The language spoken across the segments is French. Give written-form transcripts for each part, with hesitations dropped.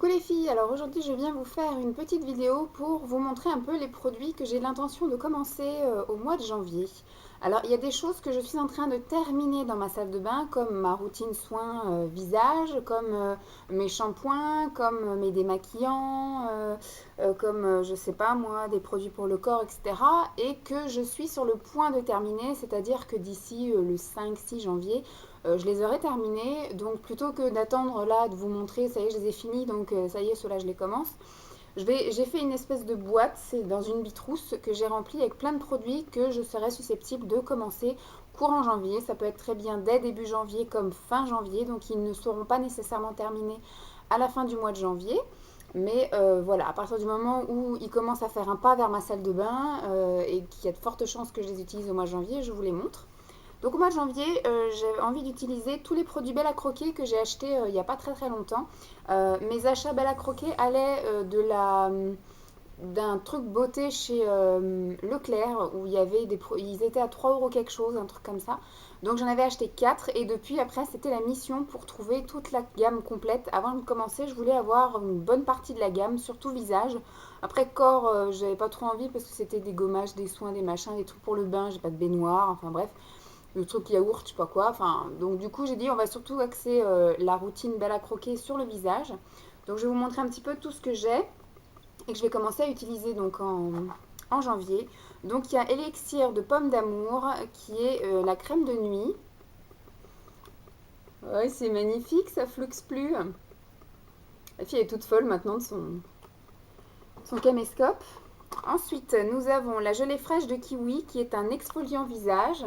Coucou les filles, alors aujourd'hui je viens vous faire une petite vidéo pour vous montrer un peu les produits que j'ai l'intention de commencer au mois de janvier. Alors il y a des choses que je suis en train de terminer dans ma salle de bain comme ma routine soins visage, comme mes shampoings, comme mes démaquillants, comme je sais pas moi des produits pour le corps etc. Et que je suis sur le point de terminer, c'est-à-dire que d'ici le 5-6 janvier je les aurai terminés, donc plutôt que d'attendre là de vous montrer, ça y est, je les ai finis, donc ça y est, ceux-là, je les commence. J'ai fait une espèce de boîte, c'est dans une bitrousse que j'ai remplie avec plein de produits que je serais susceptible de commencer courant janvier. Ça peut être très bien dès début janvier comme fin janvier, donc ils ne seront pas nécessairement terminés à la fin du mois de janvier. Mais voilà, à partir du moment où ils commencent à faire un pas vers ma salle de bain et qu'il y a de fortes chances que je les utilise au mois de janvier, je vous les montre. Donc au mois de janvier, j'ai envie d'utiliser tous les produits Belle à Croquer que j'ai achetés il n'y a pas très très longtemps. Mes achats Belle à Croquer allaient d'un truc beauté chez Leclerc où il y avait ils étaient à 3 euros quelque chose, un truc comme ça. Donc j'en avais acheté 4 et depuis après c'était la mission pour trouver toute la gamme complète. Avant de commencer, je voulais avoir une bonne partie de la gamme, surtout visage. Après corps, j'avais pas trop envie parce que c'était des gommages, des soins, des machins, des trucs pour le bain, j'ai pas de baignoire, enfin bref le truc yaourt, je sais pas quoi. Enfin, donc du coup, j'ai dit on va surtout axer la routine Belle à Croquer sur le visage. Donc je vais vous montrer un petit peu tout ce que j'ai et que je vais commencer à utiliser donc en janvier. Donc il y a Elixir de pomme d'amour qui est la crème de nuit. Ouais, c'est magnifique, ça fluxe plus. La fille est toute folle maintenant de son caméscope. Ensuite, nous avons la gelée fraîche de kiwi qui est un exfoliant visage.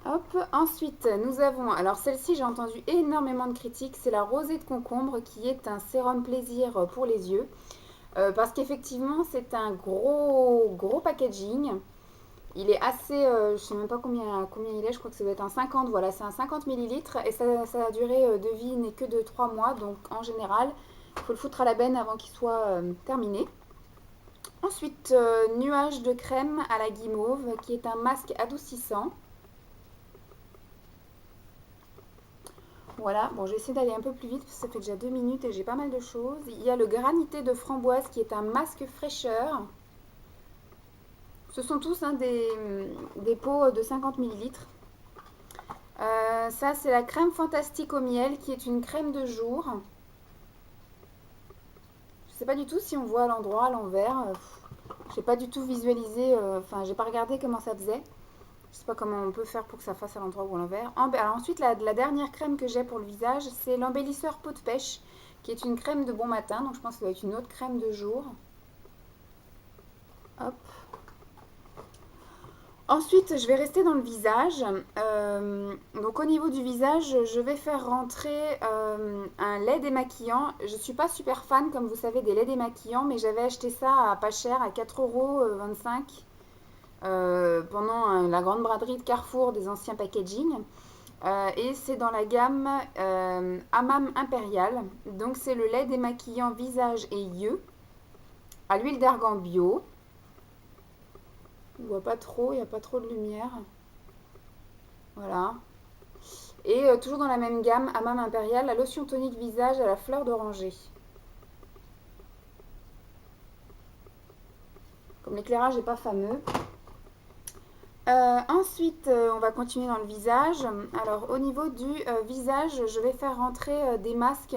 Hop, ensuite nous avons, alors celle-ci j'ai entendu énormément de critiques, c'est la rosée de concombre qui est un sérum plaisir pour les yeux. Parce qu'effectivement c'est un gros packaging. Il est assez, je sais même pas combien il est, je crois que ça doit être un 50, voilà, c'est un 50 millilitres et sa durée de vie n'est que de 3 mois, donc en général il faut le foutre à la benne avant qu'il soit terminé. Ensuite, nuage de crème à la guimauve qui est un masque adoucissant. Voilà, bon, je vais essayer d'aller un peu plus vite parce que ça fait déjà 2 minutes et j'ai pas mal de choses. Il y a le granité de framboise qui est un masque fraîcheur. Ce sont tous hein, des pots de 50 millilitres. Ça, c'est la crème fantastique au miel qui est une crème de jour. Je sais pas du tout si on voit à l'endroit, à l'envers. J'ai pas du tout visualisé, enfin, j'ai pas regardé comment ça faisait. Je sais pas comment on peut faire pour que ça fasse à l'endroit ou à l'envers. Alors ensuite, la dernière crème que j'ai pour le visage, c'est l'embellisseur peau de pêche, qui est une crème de bon matin. Donc je pense que ça doit être une autre crème de jour. Hop. Ensuite, je vais rester dans le visage. Donc au niveau du visage, je vais faire rentrer un lait démaquillant. Je ne suis pas super fan, comme vous savez, des laits démaquillants, mais j'avais acheté ça à pas cher, à 4,25 € pendant la grande braderie de Carrefour des anciens packaging. Et c'est dans la gamme Hammam Impérial. Donc c'est le lait démaquillant visage et yeux à l'huile d'argan bio. On voit pas trop, il n'y a pas trop de lumière. Voilà. Et toujours dans la même gamme Hammam Impérial, la lotion tonique visage à la fleur d'oranger. Comme l'éclairage n'est pas fameux. Ensuite, on va continuer dans le visage. Alors, au niveau du visage, je vais faire rentrer des masques.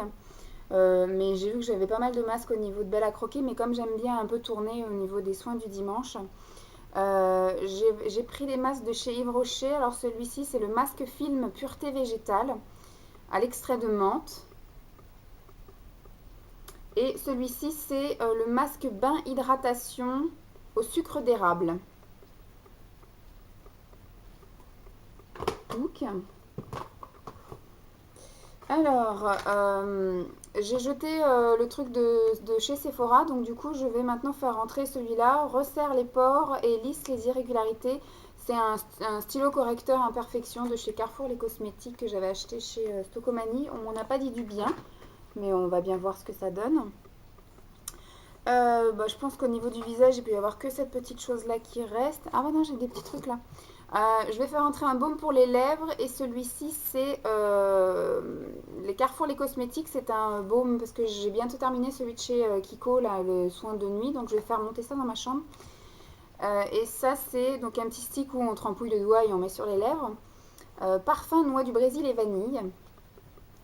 Mais j'ai vu que j'avais pas mal de masques au niveau de Belle à Croquer. Mais comme j'aime bien un peu tourner au niveau des soins du dimanche, j'ai pris des masques de chez Yves Rocher. Alors, celui-ci, c'est le masque film pureté végétale à l'extrait de menthe. Et celui-ci, c'est le masque bain hydratation au sucre d'érable. Alors, j'ai jeté le truc de chez Sephora, donc du coup, je vais maintenant faire rentrer celui-là, resserre les pores et lisse les irrégularités. C'est un stylo correcteur imperfection de chez Carrefour les cosmétiques que j'avais acheté chez Stocomanie. On m'en a pas dit du bien, mais on va bien voir ce que ça donne. Je pense qu'au niveau du visage, il peut y avoir que cette petite chose-là qui reste. Ah bah non, j'ai des petits trucs là. Je vais faire entrer un baume pour les lèvres et celui-ci c'est les Carrefour les cosmétiques, c'est un baume parce que j'ai bientôt terminé celui de chez Kiko, là, le soin de nuit, donc je vais faire monter ça dans ma chambre. Et ça c'est donc un petit stick où on trempouille le doigt et on met sur les lèvres. Parfum noix du Brésil et vanille,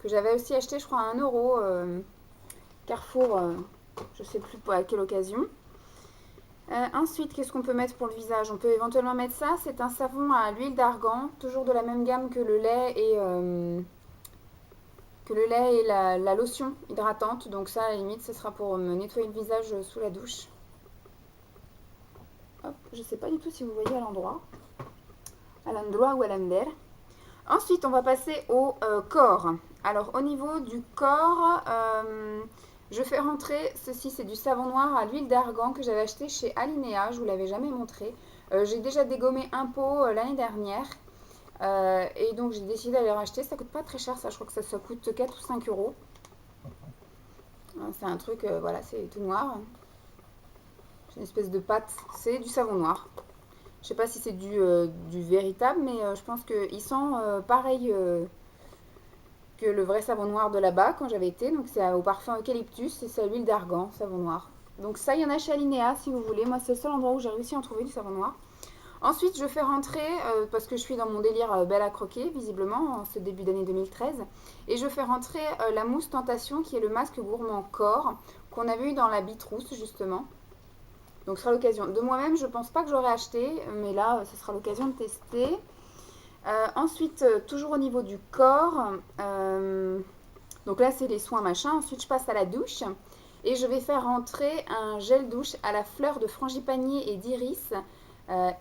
que j'avais aussi acheté je crois à 1 € Carrefour, je sais plus à quelle occasion. Ensuite, qu'est-ce qu'on peut mettre pour le visage? On peut éventuellement mettre ça. C'est un savon à l'huile d'argan, toujours de la même gamme que le lait et la lotion hydratante. Donc ça, à la limite, ce sera pour me nettoyer le visage sous la douche. Hop, je ne sais pas du tout si vous voyez à l'endroit ou à l'envers. Ensuite, on va passer au corps. Alors, au niveau du corps, je fais rentrer, ceci c'est du savon noir à l'huile d'argan que j'avais acheté chez Alinea, je ne vous l'avais jamais montré. J'ai déjà dégommé un pot l'année dernière et donc j'ai décidé d'aller racheter. Ça coûte pas très cher, ça, je crois que ça coûte 4 ou 5 euros. C'est un truc, voilà, c'est tout noir. C'est une espèce de pâte, c'est du savon noir. Je sais pas si c'est du véritable, mais je pense qu'il sent pareil que le vrai savon noir de là-bas quand j'avais été. Donc c'est au parfum eucalyptus et c'est à l'huile d'argan, savon noir. Donc ça, il y en a chez Alinea si vous voulez. Moi, c'est le seul endroit où j'ai réussi à en trouver du savon noir. Ensuite, je fais rentrer, parce que je suis dans mon délire belle à croquer, visiblement, en ce début d'année 2013. Et je fais rentrer la mousse Tentation, qui est le masque gourmand corps, qu'on avait eu dans la Bitrousse, justement. Donc ce sera l'occasion. De moi-même, je pense pas que j'aurais acheté, mais là, ce sera l'occasion de tester. Ensuite, toujours au niveau du corps, donc là c'est les soins machin. Ensuite, je passe à la douche et je vais faire rentrer un gel douche à la fleur de frangipanier et d'iris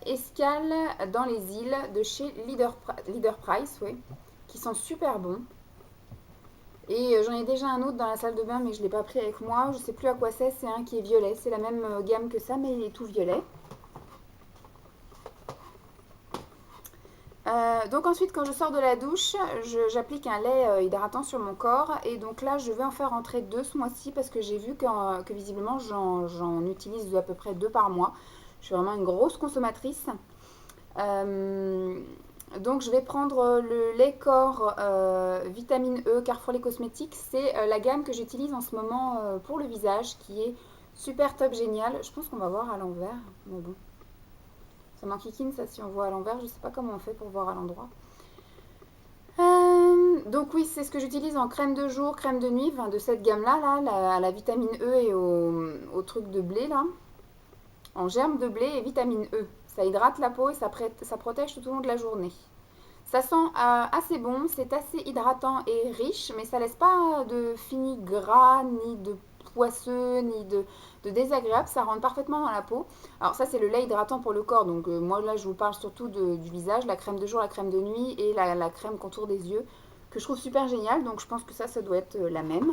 escale dans les îles de chez Leader Price, oui, qui sont super bons. Et j'en ai déjà un autre dans la salle de bain, mais je ne l'ai pas pris avec moi. Je ne sais plus à quoi c'est un qui est violet. C'est la même gamme que ça, mais il est tout violet. Donc ensuite, quand je sors de la douche, j'applique un lait hydratant sur mon corps. Et donc là, je vais en faire rentrer 2 ce mois-ci parce que j'ai vu que visiblement, j'en utilise à peu près 2 par mois. Je suis vraiment une grosse consommatrice. Donc je vais prendre le lait corps vitamine E Carrefour les cosmétiques. C'est la gamme que j'utilise en ce moment pour le visage qui est super top génial. Je pense qu'on va voir à l'envers, mais bon. Ça m'enquiquine ça si on voit à l'envers, je sais pas comment on fait pour voir à l'endroit. Donc oui, c'est ce que j'utilise en crème de jour, crème de nuit, enfin, de cette gamme-là, la vitamine E et au truc de blé là. En germe de blé et vitamine E. Ça hydrate la peau et ça protège tout au long de la journée. Ça sent assez bon, c'est assez hydratant et riche, mais ça laisse pas de fini gras, ni de poisseux, ni de désagréable. Ça rentre parfaitement dans la peau. Alors ça, c'est le lait hydratant pour le corps. Donc moi, là, je vous parle surtout du visage, la crème de jour, la crème de nuit et la crème contour des yeux, que je trouve super géniale. Donc je pense que ça doit être la même.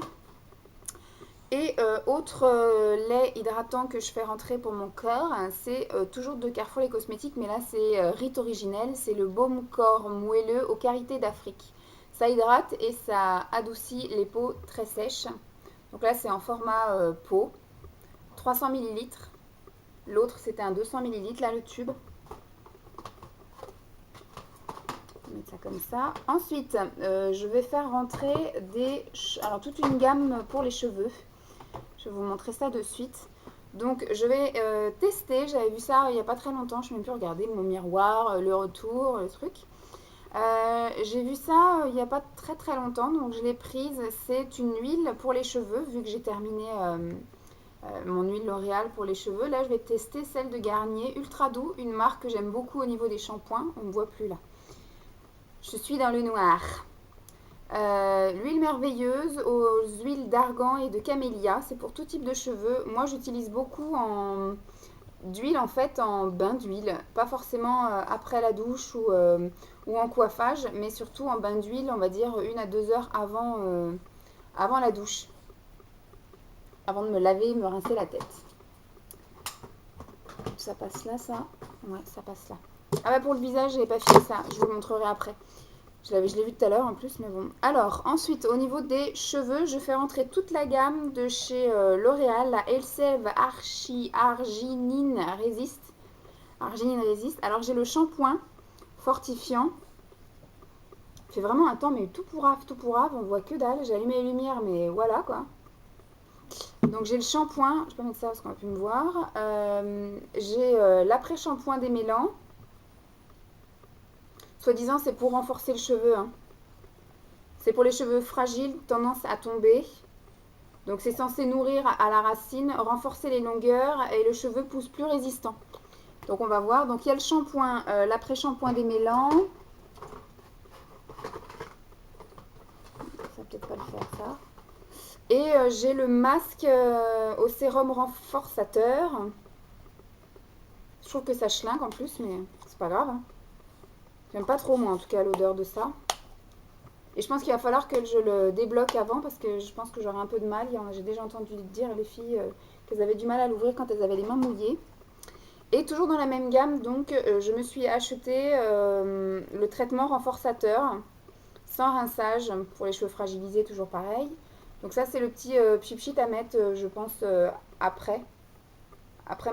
Et autre lait hydratant que je fais rentrer pour mon corps, c'est toujours de Carrefour les cosmétiques, mais là c'est Rite Originel, c'est le baume corps moelleux aux Carités d'Afrique. Ça hydrate et ça adoucit les peaux très sèches. Donc là c'est en format pot, 300 ml. L'autre c'était un 200 ml, là le tube. On va mettre ça comme ça. Ensuite, je vais faire rentrer alors toute une gamme pour les cheveux. Je vais vous montrer ça de suite. Donc je vais tester, j'avais vu ça il n'y a pas très longtemps, je n'ai même plus regardé mon miroir, le retour, le truc. J'ai vu ça il n'y a pas très très longtemps, donc je l'ai prise. C'est une huile pour les cheveux, vu que j'ai terminé mon huile L'Oréal pour les cheveux. Là je vais tester celle de Garnier, Ultra Doux, une marque que j'aime beaucoup au niveau des shampoings. On ne me voit plus là. Je suis dans le noir. L'huile merveilleuse aux huiles d'argan et de camélia, c'est pour tout type de cheveux. Moi j'utilise beaucoup d'huile en fait, en bain d'huile, pas forcément après la douche ou en coiffage, mais surtout en bain d'huile, on va dire 1 à 2 heures avant la douche, avant de me laver et me rincer la tête. Ça passe là, ça? Ouais, ça passe là. Ah bah pour le visage, j'avais pas filé ça, je vous le montrerai après. Je l'ai vu tout à l'heure en plus, mais bon. Alors, ensuite, au niveau des cheveux, je fais rentrer toute la gamme de chez L'Oréal, la Elsev Arginine Resist. Alors, j'ai le shampoing fortifiant. Il fait vraiment un temps, mais tout pourrave, on voit que dalle. J'ai allumé les lumières, mais voilà quoi. Donc j'ai le shampoing, je peux mettre ça parce qu'on va plus me voir. J'ai l'après-shampoing démêlant. Soi-disant, c'est pour renforcer le cheveu. Hein. C'est pour les cheveux fragiles, tendance à tomber. Donc c'est censé nourrir à la racine, renforcer les longueurs et le cheveu pousse plus résistant. Donc on va voir. Donc il y a le shampoing, l'après-shampoing démêlant. Ça va peut-être pas le faire ça. Et j'ai le masque au sérum renforçateur. Je trouve que ça chlinque en plus, mais c'est pas grave. Hein. J'aime pas trop moi en tout cas l'odeur de ça. Et je pense qu'il va falloir que je le débloque avant parce que je pense que j'aurai un peu de mal. J'ai déjà entendu dire les filles qu'elles avaient du mal à l'ouvrir quand elles avaient les mains mouillées. Et toujours dans la même gamme, donc je me suis acheté le traitement renforçateur sans rinçage pour les cheveux fragilisés, toujours pareil. Donc ça c'est le petit pchit à mettre, je pense, après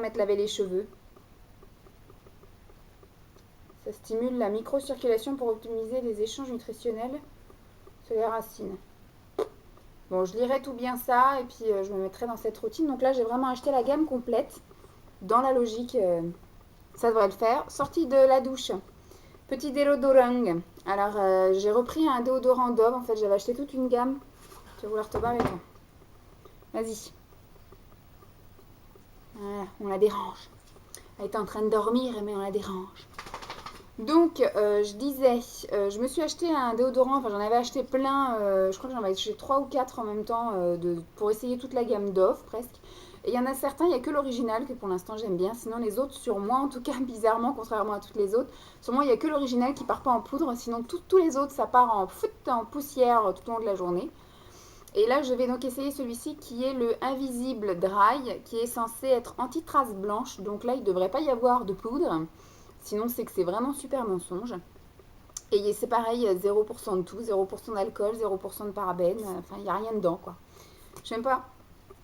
m'être lavé les cheveux. Ça stimule la microcirculation pour optimiser les échanges nutritionnels sur les racines. Bon, je lirai tout bien ça et puis je me mettrai dans cette routine. Donc là, j'ai vraiment acheté la gamme complète. Dans la logique, ça devrait le faire. Sortie de la douche. Petit déodorant. Alors, j'ai repris un déodorant Dove. En fait, j'avais acheté toute une gamme. Tu vas vouloir te barrer, toi. Vas-y. Voilà, on la dérange. Elle était en train de dormir, mais on la dérange. Donc, je disais, je me suis acheté un déodorant, enfin j'en avais acheté plein, je crois que j'en avais acheté 3 ou 4 en même temps pour essayer toute la gamme Dove presque. Et il y en a certains, il n'y a que l'original que pour l'instant j'aime bien, sinon les autres, sur moi en tout cas, bizarrement, contrairement à toutes les autres, sur moi il n'y a que l'original qui part pas en poudre, sinon tous les autres ça part en poussière tout au long de la journée. Et là je vais donc essayer celui-ci qui est le Invisible Dry, qui est censé être anti-trace blanche, donc là il ne devrait pas y avoir de poudre. Sinon, c'est que c'est vraiment super mensonge. Et c'est pareil, 0% de tout, 0% d'alcool, 0% de parabènes. Enfin, il n'y a rien dedans, quoi. Je n'aime pas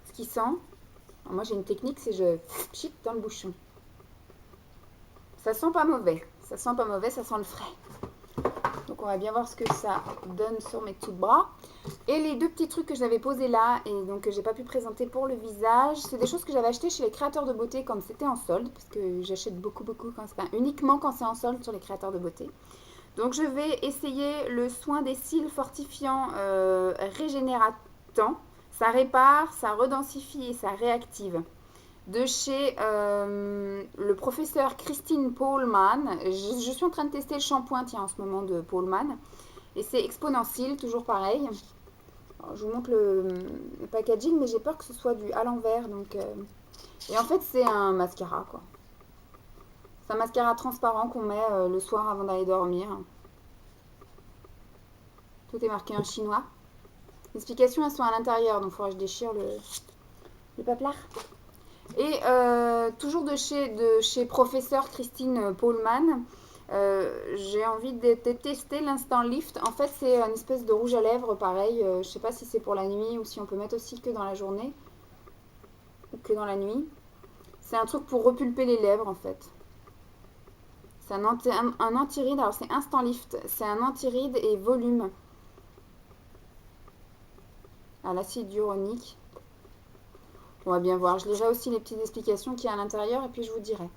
ce qui sent. Alors, moi, j'ai une technique, c'est je pchit dans le bouchon. Ça sent pas mauvais. Ça sent pas mauvais, ça sent le frais. Donc, on va bien voir ce que ça donne sur mes petits bras. Et les deux petits trucs que j'avais posés là et donc que j'ai pas pu présenter pour le visage, c'est des choses que j'avais achetées chez les créateurs de beauté quand c'était en solde, parce que j'achète beaucoup quand c'est uniquement quand c'est en solde sur les créateurs de beauté. Donc je vais essayer le soin des cils fortifiant régénératant. Ça répare, ça redensifie et ça réactive. De chez le professeur Christine Pohlmann. Je suis en train de tester le shampoing tiens en ce moment de Pohlmann. Et c'est exponentiel, toujours pareil. Alors, je vous montre le packaging, mais j'ai peur que ce soit du à l'envers. Donc, et en fait, c'est un mascara, quoi. C'est un mascara transparent qu'on met le soir avant d'aller dormir. Tout est marqué en chinois. Les explications, elles sont à l'intérieur, donc il faudra que je déchire le paplard. Et toujours de chez professeur Christine Pohlmann, j'ai envie de tester l'Instant Lift. En fait, c'est une espèce de rouge à lèvres, pareil. Je ne sais pas si c'est pour la nuit ou si on peut mettre aussi que dans la journée. Ou que dans la nuit. C'est un truc pour repulper les lèvres, en fait. C'est un anti-ride. Alors, c'est Instant Lift. C'est un anti-ride et volume. À l'acide hyaluronique. On va bien voir. Je lirai aussi les petites explications qu'il y a à l'intérieur et puis je vous dirai.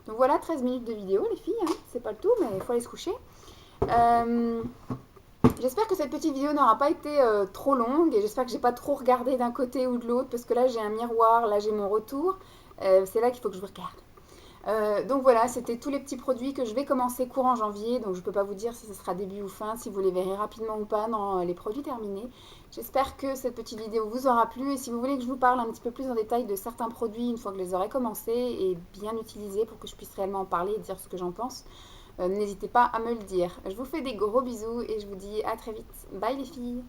Donc voilà, 13 minutes de vidéo, les filles. Hein. C'est pas le tout, mais il faut aller se coucher. J'espère que cette petite vidéo n'aura pas été trop longue et j'espère que j'ai pas trop regardé d'un côté ou de l'autre parce que là j'ai un miroir, là j'ai mon retour. C'est là qu'il faut que je vous regarde. Donc voilà, c'était tous les petits produits que je vais commencer courant janvier. Donc je ne peux pas vous dire si ce sera début ou fin, si vous les verrez rapidement ou pas dans les produits terminés. J'espère que cette petite vidéo vous aura plu. Et si vous voulez que je vous parle un petit peu plus en détail de certains produits une fois que je les aurai commencés et bien utilisés pour que je puisse réellement en parler et dire ce que j'en pense, n'hésitez pas à me le dire. Je vous fais des gros bisous et je vous dis à très vite. Bye les filles!